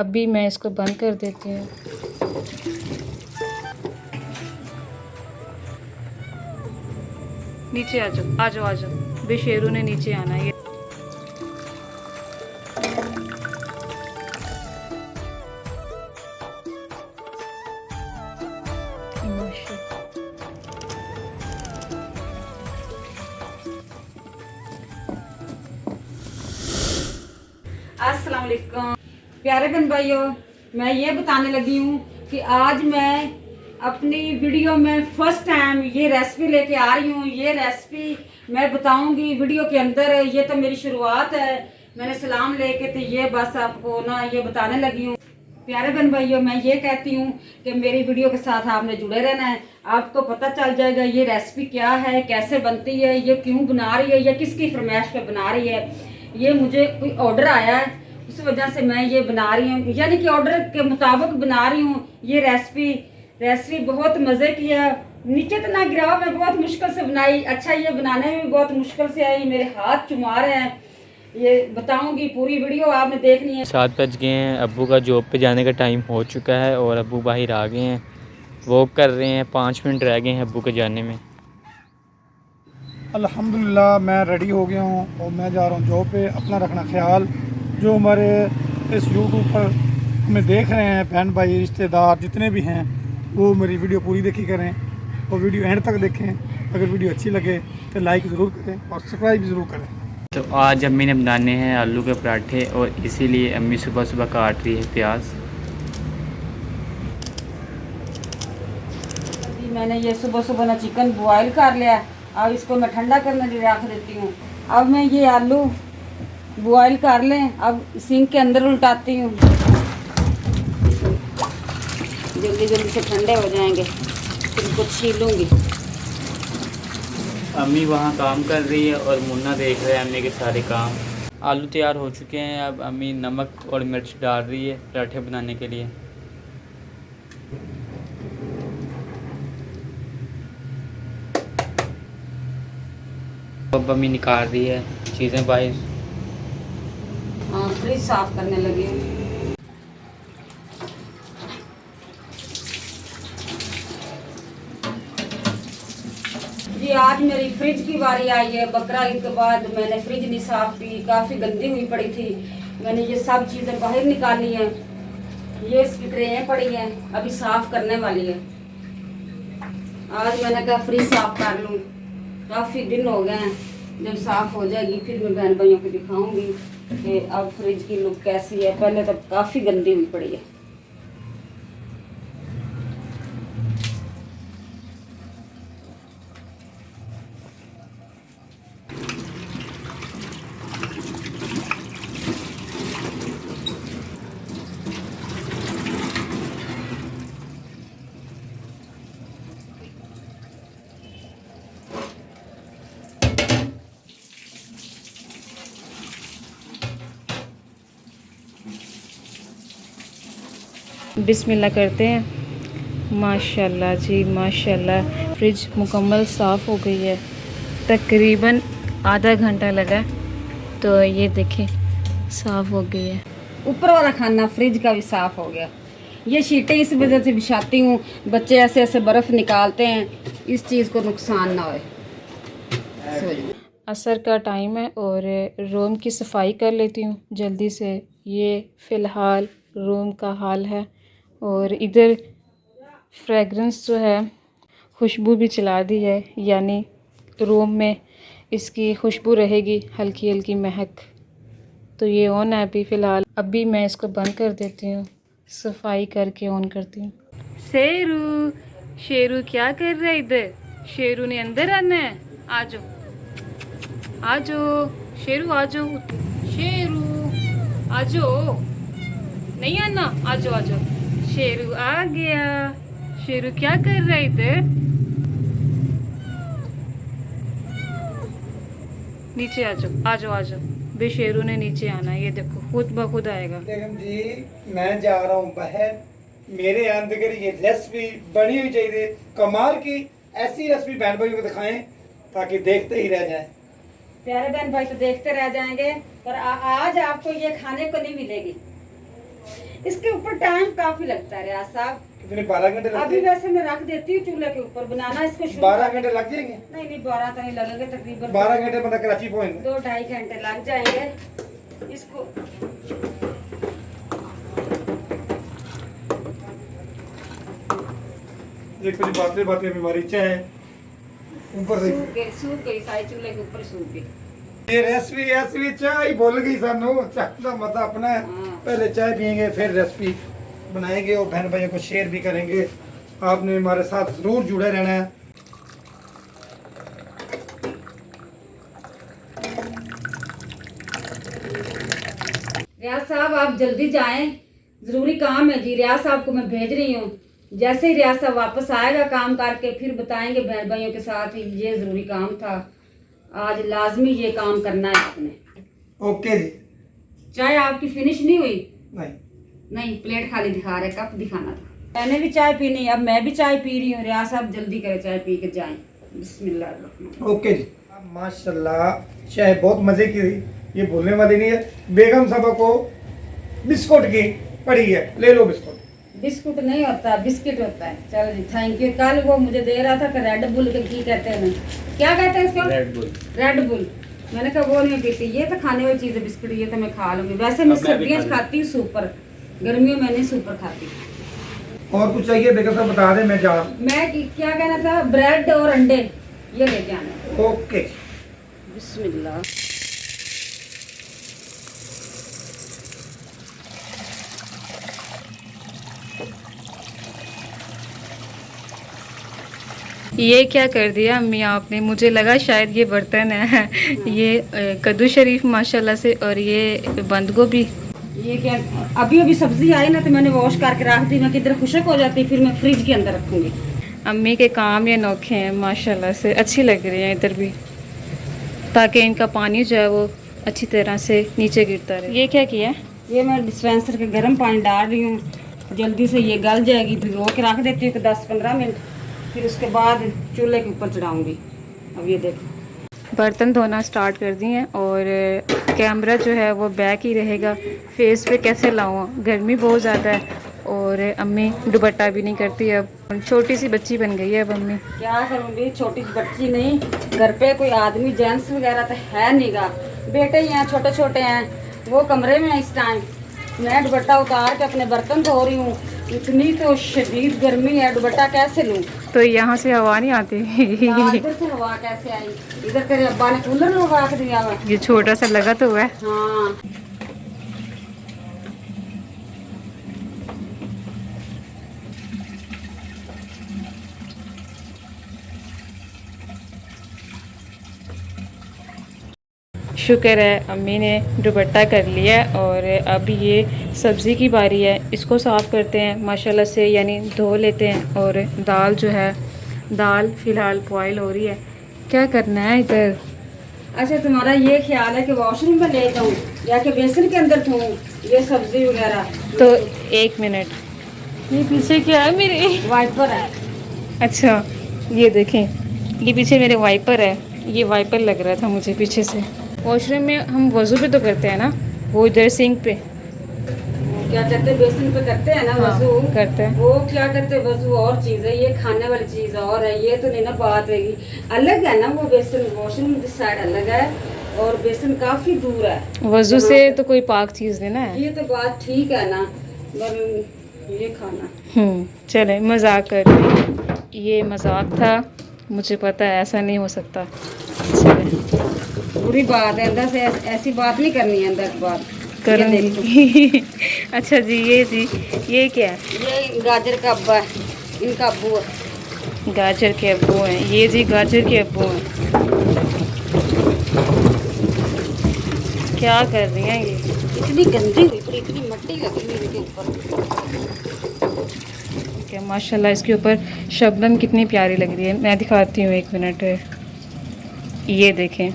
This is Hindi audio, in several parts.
अभी मैं इसको बंद कर देती हूँ। नीचे आ जाओ, आ जाओ, आ जाओ। बेशेरू ने नीचे आना है। अस्सलाम वालेकुम प्यारे बहन भाइयों, मैं ये बताने लगी हूँ कि आज मैं अपनी वीडियो में फर्स्ट टाइम ये रेसिपी लेके आ रही हूँ। ये रेसिपी मैं बताऊंगी वीडियो के अंदर। ये तो मेरी शुरुआत है, मैंने सलाम लेके तो ये बस आपको ना ये बताने लगी हूँ। प्यारे बहन भाइयों, मैं ये कहती हूँ कि मेरी वीडियो के साथ आपने जुड़े रहना है। आपको पता चल जाएगा ये रेसिपी क्या है, कैसे बनती है, ये क्यों बना रही है, ये किसकी फरमाइश पे बना रही है। ये मुझे कोई ऑर्डर आया है, उस वजह से मैं ये बना रही हूँ, यानी कि ऑर्डर के मुताबिक बना रही हूँ। ये रेसिपी बहुत मज़े की है। नीचे तो ना गिराव, मैं बहुत मुश्किल से बनाई। अच्छा, ये बनाने में भी बहुत मुश्किल से आई, मेरे हाथ चुमा रहे हैं। ये बताऊंगी, पूरी वीडियो आपने देखनी है। 7 बज गए हैं। अब्बू का जॉब पे जाने का टाइम हो चुका है और अब्बू बाहर आ गए हैं, वॉक कर रहे हैं। 5 मिनट रह गए हैं अब्बू के जाने में। अल्हम्दुलिल्लाह मैं रेडी हो गया हूँ और मैं जा रहा हूँ जॉब पे। अपना रखना ख्याल। जो हमारे इस यूट्यूब पर हमें देख रहे हैं बहन भाई रिश्तेदार जितने भी हैं, वो मेरी वीडियो पूरी देखी करें और वीडियो एंड तक देखें। अगर वीडियो अच्छी लगे तो लाइक ज़रूर करें और सब्सक्राइब ज़रूर करें। तो आज अम्मी ने बनाने हैं आलू के पराठे और इसीलिए अम्मी सुबह सुबह काट रही है प्याज। अभी मैंने ये सुबह सुबह ना चिकन बॉयल कर लिया, अब इसको मैं ठंडा करने के लिए रख देती हूँ। अब मैं ये आलू बॉयल कर लें, अब सिंक के अंदर उल्टाती हूँ। जल्दी जल्दी से ठंडे हो जाएंगे, फिर इनको छीलूँगी। अम्मी वहाँ काम कर रही है और मुन्ना देख रहे हैं अम्मी के सारे काम। आलू तैयार हो चुके हैं। अब अम्मी नमक और मिर्च डाल रही है पराठे बनाने के लिए। अब अम्मी निकाल रही है चीज़ें बाहर। हाँ, फ्रिज साफ करने लगी हूँ। जी आज मेरी फ्रिज की बारी आई है। बकरा ईद के बाद मैंने फ्रिज नहीं साफ की, काफ़ी गंदी हुई पड़ी थी। मैंने ये सब चीज़ें बाहर निकाली हैं। ये इसकी ट्रेन पड़ी हैं, अभी साफ करने वाली है। आज मैंने कहा फ्रिज साफ कर लूँ, काफ़ी दिन हो गए हैं। जब साफ हो जाएगी फिर मैं बहन भाइयों को दिखाऊंगी कि अब फ्रिज की लुक कैसी है। पहले तो काफ़ी गंदी हुई पड़ी है। बिस्मिल्लाह करते हैं। माशाल्लाह जी माशाल्लाह, फ्रिज मुकम्मल साफ़ हो गई है। तकरीबन आधा घंटा लगा, तो ये देखें साफ़ हो गई है। ऊपर वाला खाना फ्रिज का भी साफ हो गया। ये शीटें इस वजह से बिछाती हूँ, बच्चे ऐसे ऐसे बर्फ़ निकालते हैं, इस चीज़ को नुकसान ना होए। असर का टाइम है और रूम की सफाई कर लेती हूँ जल्दी से। ये फ़िलहाल रूम का हाल है। और इधर फ्रेगरेंस जो है, खुशबू भी चला दी है, यानी रूम में इसकी खुशबू रहेगी, हल्की हल्की महक। तो ये ऑन है अभी फ़िलहाल। अभी मैं इसको बंद कर देती हूँ, सफाई करके ऑन करती हूँ। शेरू, शेरू क्या कर रहा है इधर? शेरू ने अंदर आना है। आ जाओ, आ जाओ शेरू, आ जाओ। शेरू आ जाओ, नहीं आना, आ जाओ, आ जाओ। शेरू आ गया। शेरू क्या कर रहा है इधर? नीचे आ जाओ, आ जाओ, आ जाओ। बेशेरू ने नीचे आना है, ये देखो खुद ब खुद आएगा। बेगम जी मैं जा रहा हूँ बाहर, मेरे अंदर ये रेसिपी बनी हुई चाहिए कमाल की। ऐसी रेसिपी बहन भाइयों को दिखाएं ताकि देखते ही रह जाएं। प्यारे बहन भाई तो देखते रह जाएंगे, पर आज आपको ये खाने को नहीं मिलेगी। इसके ऊपर टाइम काफी लगता है रियाज साहब। कितने 12 घंटे लगते अभी हैं? वैसे मैं रख देती हूँ चूल्हे के ऊपर बनाना इसको 12 घंटे लग जाएंगे? नहीं नहीं 12 तो नहीं लगेंगे, तकरीबन 12 घंटे बंदा कराची पहुंच 2-2.5 घंटे लग जाएंगे इसको। एक कुछ बातें बातें बीमारी चाय ऊपर सूख गई सारे चूल्हे के ऊपर सूख गई। ये रेसिपी रेसिपी चाय भूल गई सानू, चाय का मजा अपना है। पहले चाय पियेंगे फिर रेसिपी बनाएंगे और बहन भाइयों को शेयर भी करेंगे। आपने हमारे साथ जरूर जुड़े रहना है। रियाज साहब आप जल्दी जाएं, जरूरी काम है जी। रियाज साहब को मैं भेज रही हूँ, जैसे ही रियाज साहब वापस आएगा काम करके फिर बताएंगे बहन भाइयों के साथ ही ये जरूरी काम था, आज लाजमी ये काम करना है आपने। ओके जी। चाय आपकी फिनिश नहीं हुई? नहीं नहीं, प्लेट खाली दिखा रहे, कप दिखाना था। मैंने भी चाय पीनी, अब मैं भी चाय पी रही हूँ। रियाज साहब जल्दी करें, चाय पी के जाएं। बिस्मिल्लाह। ओके जी। माशाल्लाह चाय बहुत मजे की हुई, ये भूलने वाली नहीं है। बेगम साहब को बिस्कुट की पड़ी है, ले लो बिस्कुट। बिस्कुट नहीं होता, बिस्किट होता है। चलो जी, थैंक यू। कल वो मुझे दे रहा था कि रेड बुल के की कहते हैं, क्या कहते हैं इसको? Red bull. Red bull. मैंने कहा वो नहीं पीती, ये तो खाने वाली चीज़ है बिस्कुट, ये तो मैं खा लूंगी। वैसे मैं अब मैं भी सर्दियों खा में खाती हूँ सुपर, गर्मियों में नहीं सुपर खाती। और कुछ चाहिए बेगम साहब बता दें, मैं जा रहा हूं। मैं क्या कहना था, ब्रेड और अंडे ये लेके आना। ओके। बिस्मिल्लाह। ये क्या कर दिया अम्मी आपने, मुझे लगा शायद ये बर्तन है। ये कद्दू शरीफ माशाल्लाह से, और ये बंद गोभी। ये क्या, अभी अभी सब्जी आई ना तो मैंने वॉश करके रख दी, मैं किधर खुशक हो जाती फिर मैं फ्रिज के अंदर रखूंगी। अम्मी के काम ये अनोखे हैं माशाल्लाह से, अच्छी लग रही हैं इधर भी, ताकि इनका पानी जो है वो अच्छी तरह से नीचे गिरता रहे। ये क्या किया है? ये मैं डिस्पेंसर के गर्म पानी डाल रही हूँ, जल्दी से ये गल जाएगी। भिगो के रख देती हूँ 10-15 मिनट, फिर उसके बाद चूल्हे के ऊपर चढ़ाऊँगी। अब ये देखो बर्तन धोना स्टार्ट कर दिए हैं, और कैमरा जो है वो बैक ही रहेगा। फेस पे कैसे लाऊं, गर्मी बहुत ज़्यादा है, और अम्मी दुपट्टा भी नहीं करती अब, छोटी सी बच्ची बन गई है अब अम्मी। क्या करूँगी, छोटी बच्ची नहीं, घर पे कोई आदमी जेंट्स वगैरह तो है नहीं गा, बेटे ही हैं छोटे छोटे हैं, वो कमरे में इस टाइम। मैं दुपट्टा उतार के अपने बर्तन धो रही हूँ, इतनी तो शदीद गर्मी है, दुपट्टा कैसे लूँ? तो यहाँ से हवा नहीं आती। इधर से हवा कैसे आई? इधर तेरे अब्बा ने कूलर लगा के दिया हुआ। ये छोटा सा लगा तो हुआ है। हाँ शुक्र है अम्मी ने दुपट्टा कर लिया, और अब ये सब्ज़ी की बारी है। इसको साफ़ करते हैं माशाल्लाह से, यानी धो लेते हैं। और दाल जो है, दाल फ़िलहाल बॉयल हो रही है। क्या करना है इधर? अच्छा, तुम्हारा ये ख्याल है कि वॉशरूम में ले जाऊँ या कि बेसन के अंदर धोऊँ ये सब्जी वगैरह? तो एक मिनट, ये पीछे क्या है मेरे? वाइपर है। अच्छा ये देखें, ये पीछे मेरे वाइपर है। ये वाइपर लग रहा था मुझे पीछे से। वॉशरूम में हम वज़ू पे तो करते हैं ना, वो इधर सिंक पे क्या कहते हैं, बेसन पे करते हैं ना वजू। करते हैं। वो क्या कहते हैं, वजू और चीज़ है, ये खाने वाली चीज़ और है। ये तो नहीं ना बात है, अलग है ना वो बेसन। वॉशरूम की साइड अलग है और बेसन काफ़ी दूर है। वज़ू से तो कोई पाक चीज़ देना है। ये तो बात ठीक है ना, पर ये खाना। चले, मजाक कर रही हूँ, ये मजाक था, मुझे पता है ऐसा नहीं हो सकता। चले, बुरी बात है, अंदर से ऐसी बात नहीं करनी है, अंदर की बात करूँगी। अच्छा जी, ये क्या है? ये गाजर का अब्बा है, इनका अब्बू है। गाजर के अब्बू हैं ये जी, गाजर के अब्बू हैं। क्या कर रही हैं ये? इतनी गंदी हुई पड़ी, इतनी मिट्टी लगी हुई इनके ऊपर। क्या माशाल्लाह, इसके ऊपर शबनम कितनी प्यारी लग रही है। मैं दिखाती हूँ, एक मिनट। ये देखें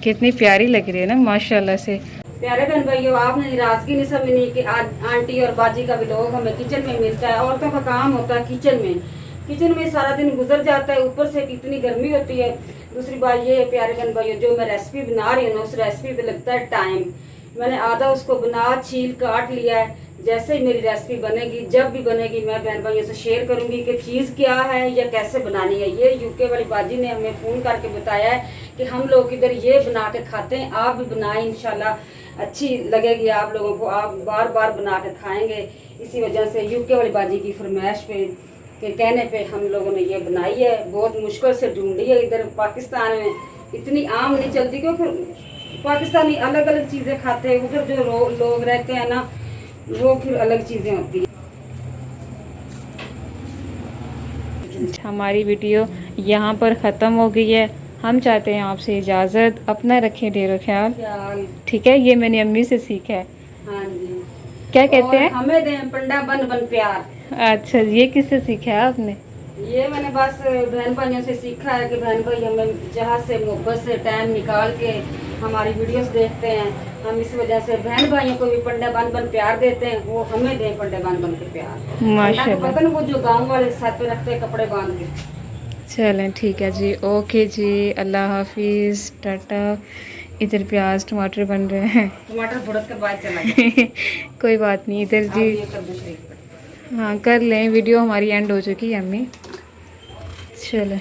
कितनी प्यारी लग रही है ना माशाल्लाह से। प्यारे बहन भाइयों, आपने नाराजगी नहीं समझनी कि आज आंटी और बाजी का भी लोग हमें किचन में मिलता है। औरतों का काम होता है किचन में सारा दिन गुजर जाता है, ऊपर से कितनी गर्मी होती है। दूसरी बात ये है प्यारे बहन भाइयों, जो मैं रेसिपी बना रही हूँ ना, उस रेसिपी पे लगता है टाइम। मैंने आधा उसको बना छील काट लिया है। जैसे ही मेरी रेसिपी बनेगी, जब भी बनेगी, मैं बहन भाइयों से शेयर करूंगी कि चीज़ क्या है या कैसे बनानी है। ये यूके वाली बाजी ने हमें फ़ोन करके बताया है कि हम लोग इधर ये बना के खाते हैं, आप भी बनाएं, इंशाल्लाह अच्छी लगेगी आप लोगों को, आप बार बार बना के खाएंगे। इसी वजह से यूके वाली बाजी की फरमाइश पे के कहने पे हम लोगों ने ये बनाई है। बहुत मुश्किल से ढूंढी है, इधर पाकिस्तान में इतनी आम नहीं चलती, क्योंकि पाकिस्तानी अलग अलग चीज़ें खाते हैं, उधर जो लोग रहते हैं ना वो फिर अलग चीज़ें होती हैं। हमारी वीडियो यहाँ पर ख़त्म हो गई है। हम चाहते हैं आपसे इजाज़त, अपना रखें ढेरों ख्याल, ख्याल। ठीक है। ये मैंने अम्मी से सीखा है। हाँ जी। क्या कहते और हैं? हमें दें पंडा बन बन प्यार। अच्छा, ये किससे सीखा है आपने? ये मैंने बस बहन भाइयों से सीखा है कि बहन भाई हमें जहाँ से मोहब्बत से टाइम निकाल के हमारी वीडियोस देखते हैं, हम इस वजह से बहन भाइयों को भी पंडे बन बन प्यार देते हैं, वो हमें दें पंडे बन बन के प्यार। माशाल्लाह। पता नहीं वो जो गांव वाले सर पे रखते हैं कपड़े बांध के। चलें ठीक है जी, ओके जी, अल्लाह हाफिज़, टाटा। इधर प्याज टमाटर बन रहे हैं। टमाटर भुड़क के बाद चला गया। कोई बात नहीं, इधर आप जी ये कर दो शरीक पे। हाँ कर लें, वीडियो हमारी एंड हो चुकी है अम्मी। चलें।